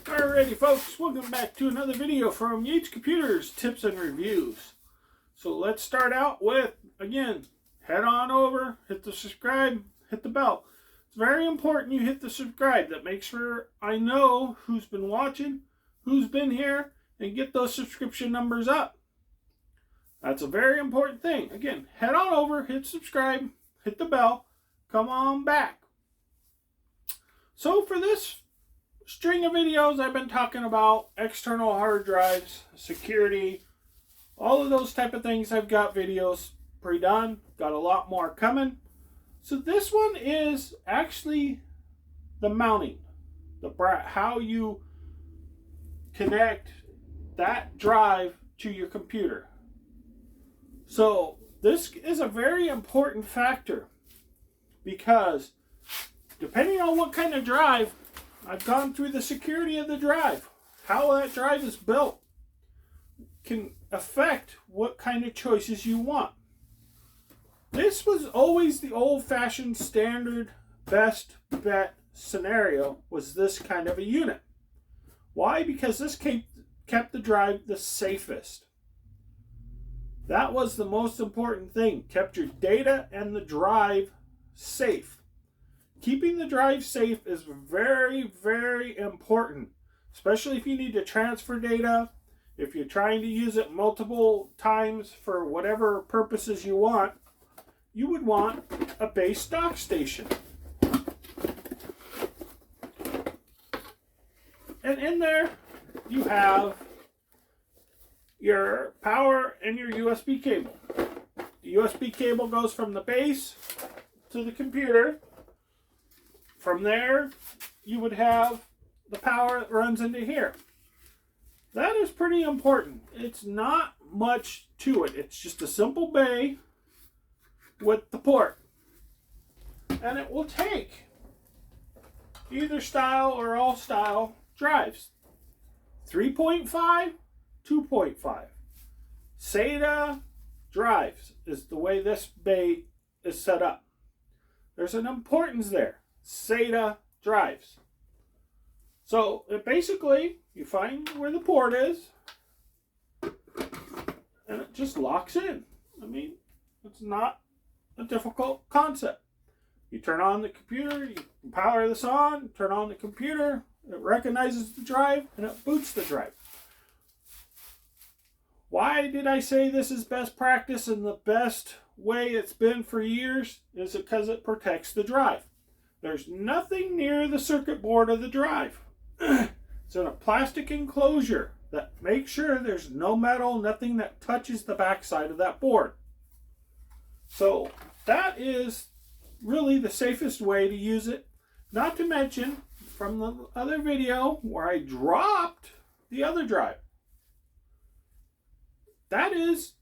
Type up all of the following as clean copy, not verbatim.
Alrighty folks, welcome back to another video from Yates Computers Tips and Reviews. So let's start out with, again, head on over, hit the subscribe, hit the bell. It's very important you hit the subscribe. That makes sure I know who's been watching, who's been here, and get those subscription numbers up. That's a very important thing. Again, head on over, hit subscribe, hit the bell, come on back. So for this string of videos, I've been talking about external hard drives, security, all of those type of things. I've got videos pre-done, got a lot more coming. So this one is actually the mounting, how you connect that drive to your computer. So this is a very important factor because depending on what kind of drive, I've gone through the security of the drive. How that drive is built can affect what kind of choices you want. This was always the old-fashioned standard best bet scenario, was this kind of a unit. Why? Because this kept the drive the safest. That was the most important thing. Kept your data and the drive safe. Keeping the drive safe is very, very important, especially if you need to transfer data, if you're trying to use it multiple times for whatever purposes you want. You would want a base dock station. And in there, you have your power and your USB cable. The USB cable goes from the base to the computer. From there, you would have the power that runs into here. That is pretty important. It's not much to it. It's just a simple bay with the port. And it will take either style or all style drives. 3.5, 2.5. SATA drives is the way this bay is set up. There's an importance there. SATA drives. So basically, you find where the port is, and it just locks in. I mean, it's not a difficult concept. You turn on the computer, you power this on, turn on the computer, it recognizes the drive, and it boots the drive. Why did I say this is best practice and the best way it's been for years? Is it because it protects the drive. There's nothing near the circuit board of the drive. It's in a plastic enclosure that makes sure there's no metal, nothing that touches the backside of that board. So that is really the safest way to use it. Not to mention, from the other video where I dropped the other drive, that is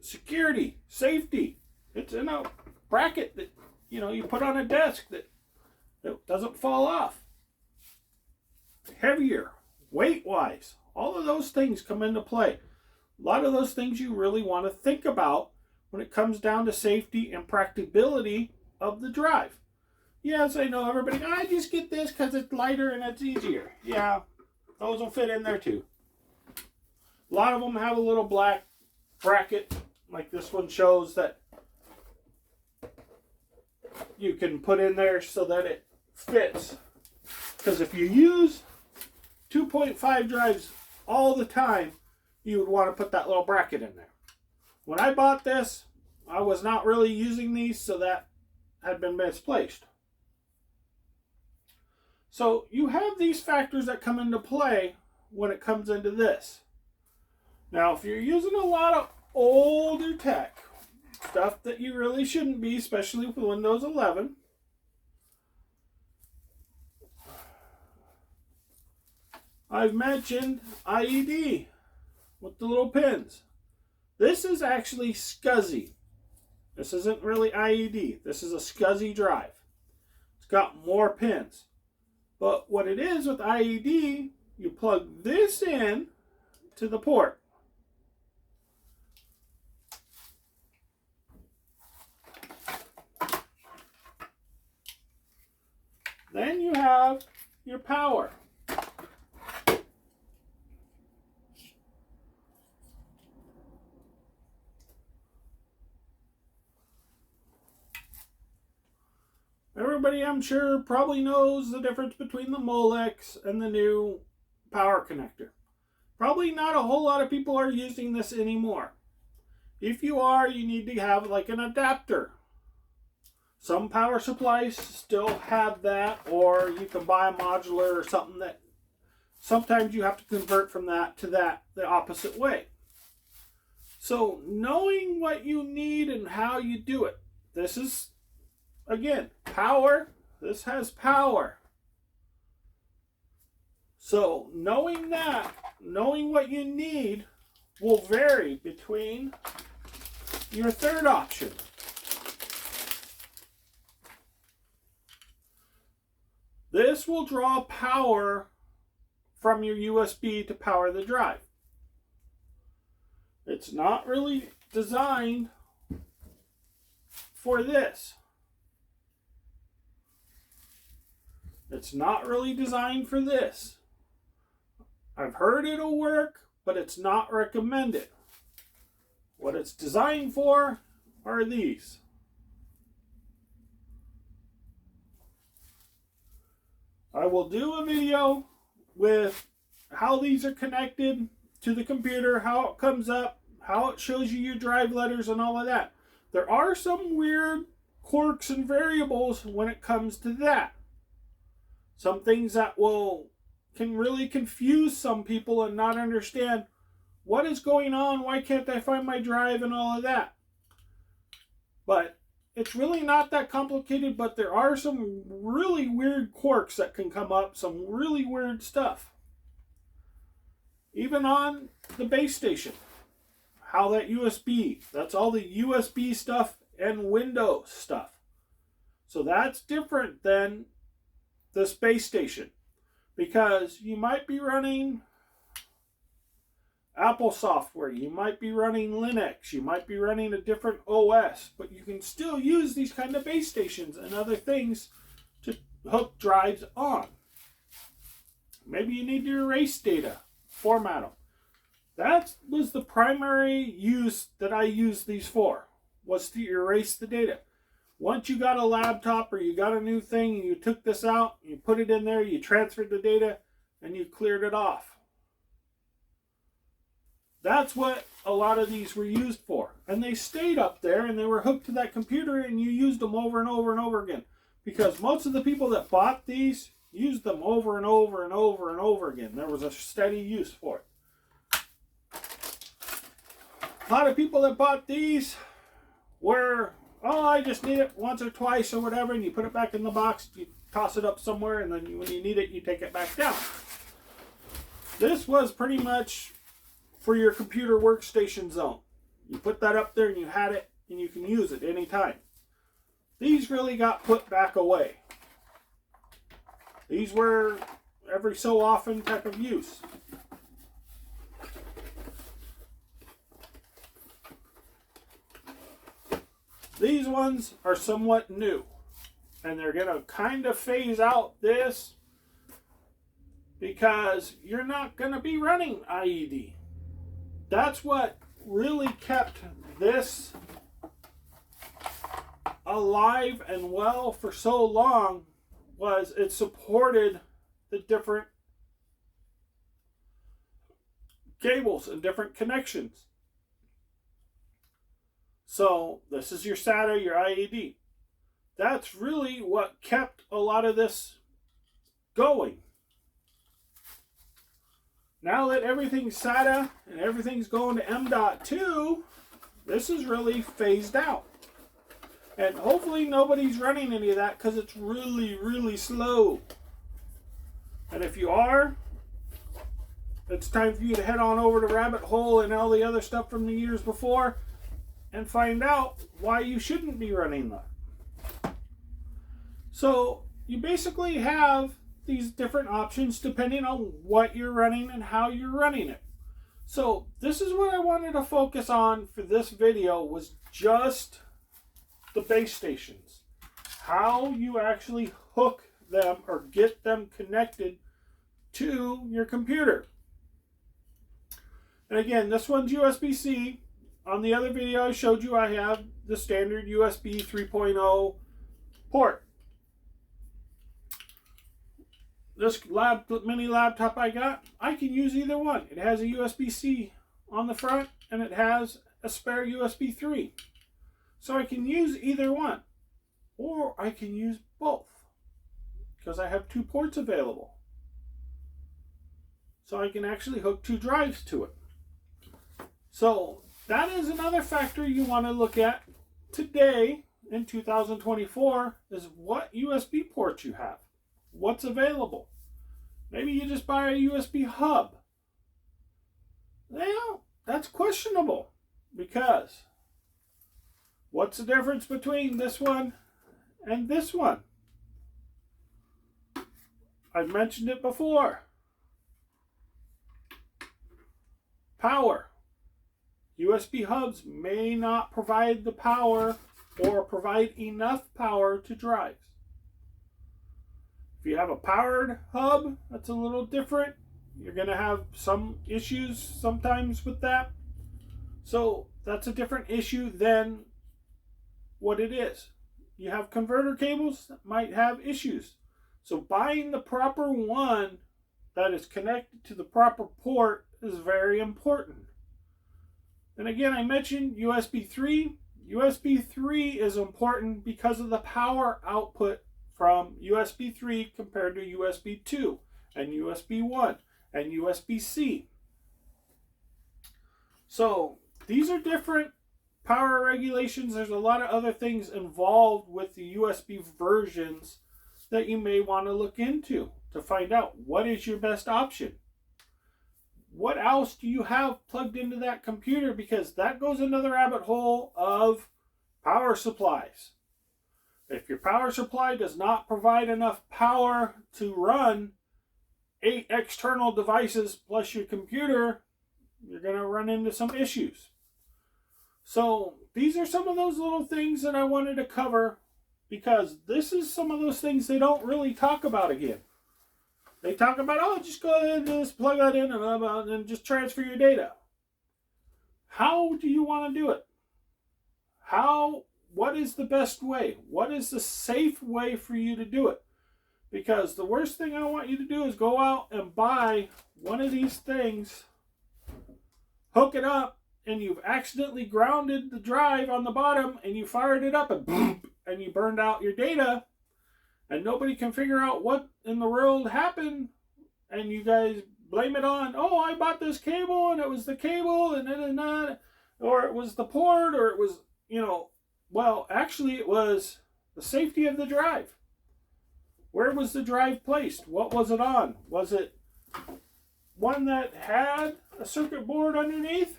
security, safety. It's in a bracket that you put on a desk that it doesn't fall off. Heavier, weight-wise, all of those things come into play. A lot of those things you really want to think about when it comes down to safety and practicability of the drive. Yes, I know everybody, I just get this because it's lighter and it's easier. Yeah, those will fit in there too. A lot of them have a little black bracket, like this one shows, that you can put in there so that it fits. Because if you use 2.5 drives all the time, you would want to put that little bracket in there. When I bought this, I was not really using these, so that had been misplaced. So you have these factors that come into play when it comes into this. Now, if you're using a lot of older tech, stuff that you really shouldn't be, especially with Windows 11, I've mentioned IED with the little pins. This is actually SCSI. This isn't really IED. This is a SCSI drive. It's got more pins. But what it is with IED, you plug this in to the port. Then you have your power. everybody, I'm sure, probably knows the difference between the Molex and the new power connector. Probably not a whole lot of people are using this anymore. If you are, you need to have like an adapter. Some power supplies still have that, or you can buy a modular or something that sometimes you have to convert from that to that the opposite way. So knowing what you need and how you do it. This is, again, power. This has power. So knowing that, knowing what you need will vary between your third option. This will draw power from your USB to power the drive. It's not really designed for this. It's not really designed for this. I've heard it'll work, but it's not recommended. What it's designed for are these. I will do a video with how these are connected to the computer, how it comes up, how it shows you your drive letters and all of that. There are some weird quirks and variables when it comes to that. Some things that can really confuse some people and not understand what is going on, why can't I find my drive and all of that. But it's really not that complicated, but there are some really weird quirks that can come up, some really weird stuff. Even on the base station, how that USB, that's all the USB stuff and Windows stuff. So that's different than the base station, because you might be running Apple software, you might be running Linux, you might be running a different OS, but you can still use these kind of base stations and other things to hook drives on. Maybe you need to erase data, format them. That was the primary use that I used these for, was to erase the data. Once you got a laptop or you got a new thing and you took this out, you put it in there, you transferred the data, and you cleared it off. That's what a lot of these were used for. And they stayed up there and they were hooked to that computer and you used them over and over and over again. Because most of the people that bought these used them over and over and over and over again. There was a steady use for it. A lot of people that bought these were, oh, I just need it once or twice or whatever, and you put it back in the box, you toss it up somewhere, and then when you need it, you take it back down. This was pretty much for your computer workstation zone. You put that up there and you had it and you can use it anytime. These really got put back away. These were every so often type of use. These ones are somewhat new, and they're going to kind of phase out this because you're not going to be running IED. That's what really kept this alive and well for so long, was it supported the different cables and different connections. So this is your SATA, your IED. That's really what kept a lot of this going. Now that everything's SATA and everything's going to M.2, this is really phased out. And hopefully nobody's running any of that because it's really, really slow. And if you are, it's time for you to head on over to Rabbit Hole and all the other stuff from the years before and find out why you shouldn't be running that. So you basically have these different options depending on what you're running and how you're running it. So this is what I wanted to focus on for this video, was just the base stations. How you actually hook them or get them connected to your computer. And again, this one's USB-C. On the other video I showed you, I have the standard USB 3.0 port. this mini laptop I got, I can use either one. It has a USB-C on the front and it has a spare USB 3. So I can use either one. Or I can use both because I have 2 ports available. So I can actually hook 2 drives to it. So that is another factor you want to look at today in 2024 is what USB ports you have. What's available. Maybe you just buy a USB hub. Well, that's questionable because what's the difference between this one and this one? I've mentioned it before. Power. USB hubs may not provide the power or provide enough power to drives. If you have a powered hub, that's a little different. You're going to have some issues sometimes with that. So that's a different issue than what it is. You have converter cables that might have issues. So buying the proper one that is connected to the proper port is very important. And again, I mentioned USB 3. USB 3 is important because of the power output from USB 3 compared to USB 2 and USB 1 and USB-C. So these are different power regulations. There's a lot of other things involved with the USB versions that you may want to look into to find out what is your best option. What else do you have plugged into that computer? Because that goes into the rabbit hole of power supplies. If your power supply does not provide enough power to run 8 external devices plus your computer, you're going to run into some issues. So these are some of those little things that I wanted to cover because this is some of those things they don't really talk about again. They talk about, oh, just go ahead and just plug that in and just transfer your data. How do you want to do it? What is the best way? What is the safe way for you to do it? Because the worst thing I want you to do is go out and buy one of these things, hook it up, and you've accidentally grounded the drive on the bottom and you fired it up and boom, and you burned out your data. And nobody can figure out what in the world happened. And you guys blame it on, oh, I bought this cable and it was the cable and then, or it was the port, or it was, well, actually it was the safety of the drive. Where was the drive placed? What was it on? Was it one that had a circuit board underneath?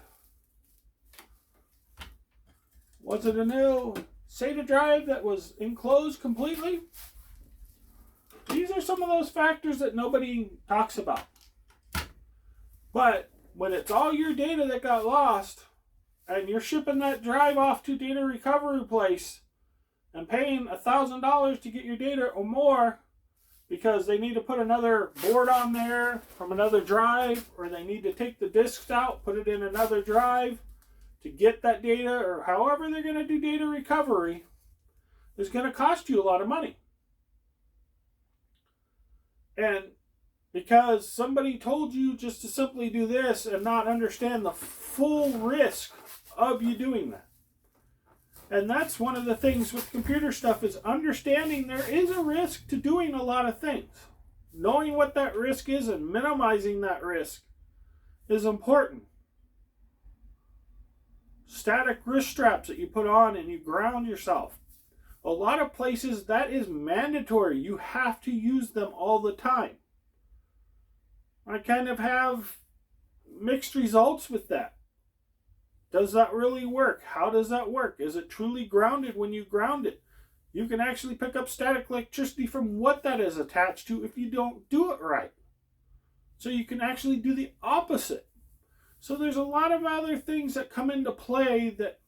Was it a new SATA drive that was enclosed completely? These are some of those factors that nobody talks about. But when it's all your data that got lost and you're shipping that drive off to data recovery place and paying $1,000 to get your data or more because they need to put another board on there from another drive, or they need to take the disks out, put it in another drive to get that data, or however they're going to do data recovery, is going to cost you a lot of money. And because somebody told you just to simply do this and not understand the full risk of you doing that. And that's one of the things with computer stuff, is understanding there is a risk to doing a lot of things. Knowing what that risk is and minimizing that risk is important. Static wrist straps that you put on and you ground yourself. A lot of places that is mandatory. You have to use them all the time. I kind of have mixed results with that. Does that really work? How does that work? Is it truly grounded when you ground it? You can actually pick up static electricity from what that is attached to if you don't do it right. So you can actually do the opposite. So there's a lot of other things that come into play that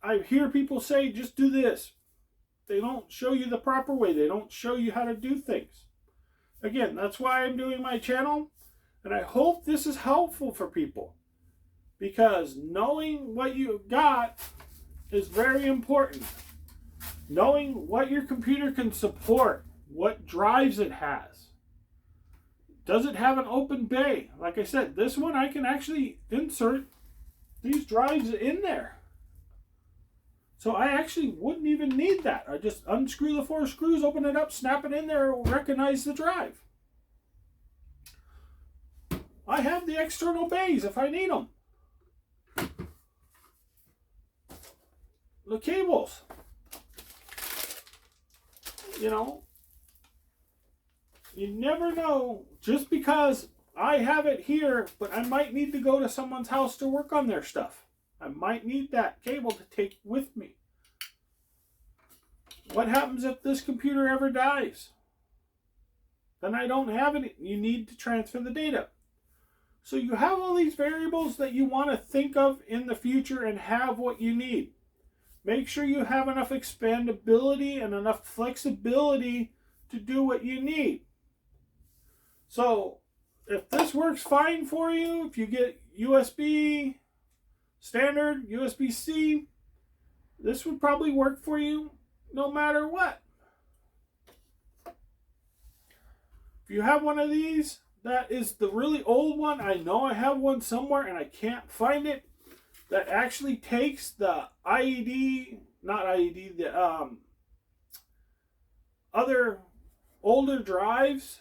I hear people say, just do this. They don't show you the proper way. They don't show you how to do things. Again, that's why I'm doing my channel. And I hope this is helpful for people. Because knowing what you've got is very important. Knowing what your computer can support, what drives it has. Does it have an open bay? Like I said, this one I can actually insert these drives in there. So I actually wouldn't even need that. I just unscrew the 4 screws, open it up, snap it in there, it will recognize the drive. I have the external bays if I need them. The cables. You know, you never know. Just because I have it here, but I might need to go to someone's house to work on their stuff. I might need that cable to take with me. What happens if this computer ever dies? Then I don't have it. You need to transfer the data. So you have all these variables that you want to think of in the future and have what you need. Make sure you have enough expandability and enough flexibility to do what you need. So if this works fine for you, if you get USB standard, USB-C, this would probably work for you no matter what. If you have one of these, that is the really old one. I know I have one somewhere and I can't find it. That actually takes the IED, not IED, the other older drives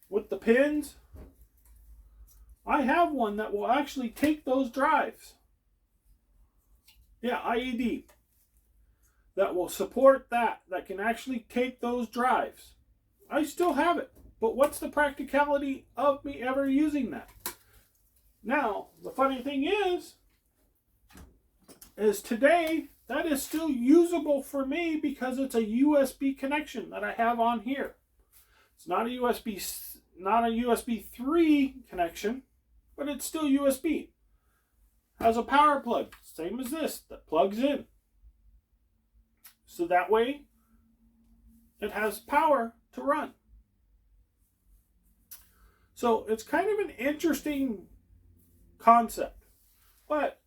with the pins. I have one that will actually take those drives. Yeah, IED. That will support that can actually take those drives. I still have it, but what's the practicality of me ever using that? Now, the funny thing is today, that is still usable for me because it's a USB connection that I have on here. It's not a USB 3 connection, but it's still USB. Has a power plug, same as this, that plugs in. So that way, it has power to run. So it's kind of an interesting concept. But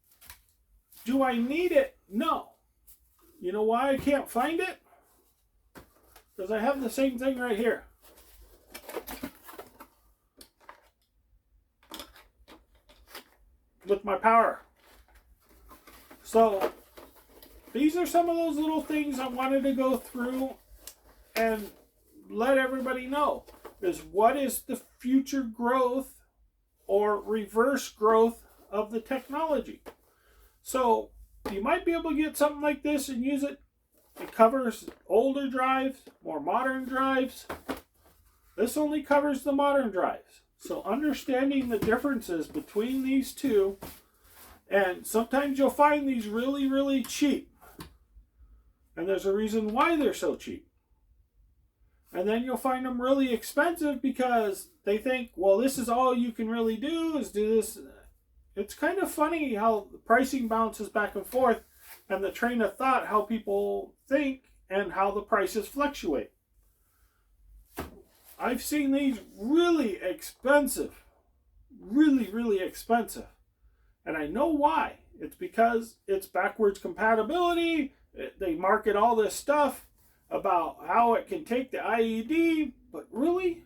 do I need it? No. You know why I can't find it? Because I have the same thing right here. With my power. So these are some of those little things I wanted to go through and let everybody know. Is what is the future growth or reverse growth of the technology. So you might be able to get something like this and use it. It covers older drives, more modern drives. This only covers the modern drives. So understanding the differences between these two, and sometimes you'll find these really, really cheap. And there's a reason why they're so cheap. And then you'll find them really expensive because they think, well, this is all you can really do is do this. It's kind of funny how the pricing bounces back and forth and the train of thought, how people think and how the prices fluctuate. I've seen these really expensive, really, really expensive. And I know why. It's because it's backwards compatibility. They market all this stuff about how it can take the IED, but really,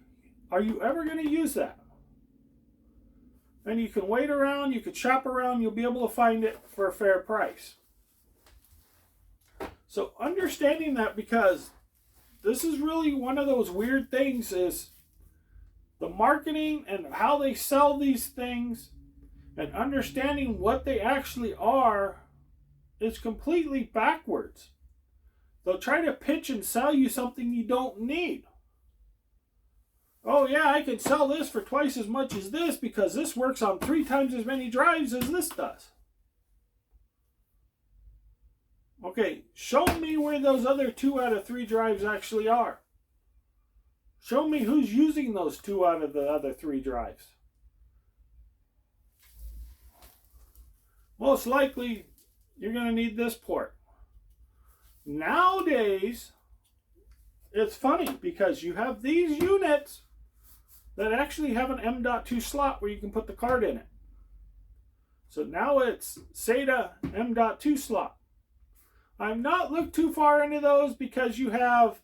are you ever going to use that? And you can wait around, you can shop around, you'll be able to find it for a fair price. So understanding that, because this is really one of those weird things, is the marketing and how they sell these things and understanding what they actually are is completely backwards. They'll try to pitch and sell you something you don't need. Oh yeah, I can sell this for twice as much as this because this works on 3 times as many drives as this does. Okay, show me where those other 2 out of 3 drives actually are. Show me who's using those 2 out of the other 3 drives. Most likely, you're going to need this port. Nowadays, it's funny because you have these units that actually have an M.2 slot where you can put the card in it. So now it's SATA M.2 slot. I've not looked too far into those because you have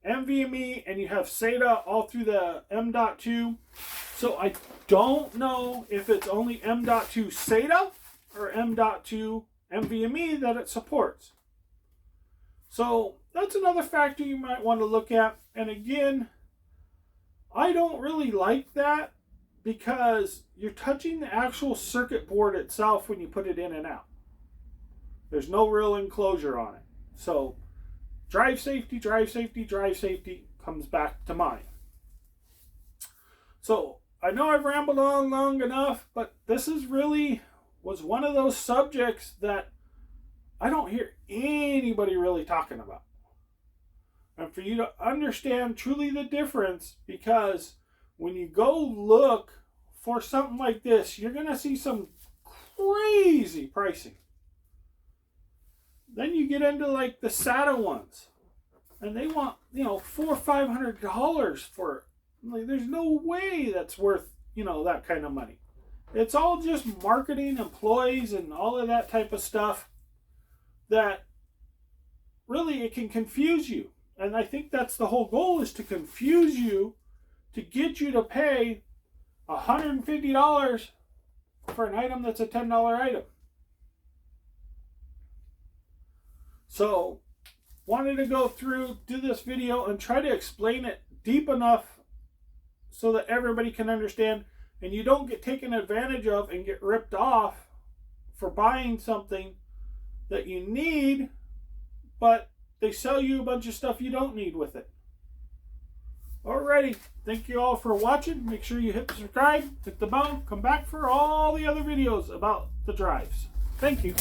NVMe, and you have SATA all through the M.2. So I don't know if it's only M.2 SATA or M.2 NVMe that it supports. So that's another factor you might want to look at. And again, I don't really like that because you're touching the actual circuit board itself when you put it in and out. There's no real enclosure on it. So drive safety comes back to mind. So I know I've rambled on long enough, but this was one of those subjects that I don't hear anybody really talking about. And for you to understand truly the difference, because when you go look for something like this, you're going to see some crazy pricing. Then you get into like the SATA ones, and they want, $400 or $500 for it. Like, there's no way that's worth, that kind of money. It's all just marketing, employees, and all of that type of stuff that really it can confuse you. And I think that's the whole goal, is to confuse you, to get you to pay $150 for an item that's a $10 item. So, wanted to go through, do this video, and try to explain it deep enough so that everybody can understand, and you don't get taken advantage of and get ripped off for buying something that you need, but they sell you a bunch of stuff you don't need with it. Alrighty, thank you all for watching. Make sure you hit subscribe, hit the bell, come back for all the other videos about the drives. Thank you.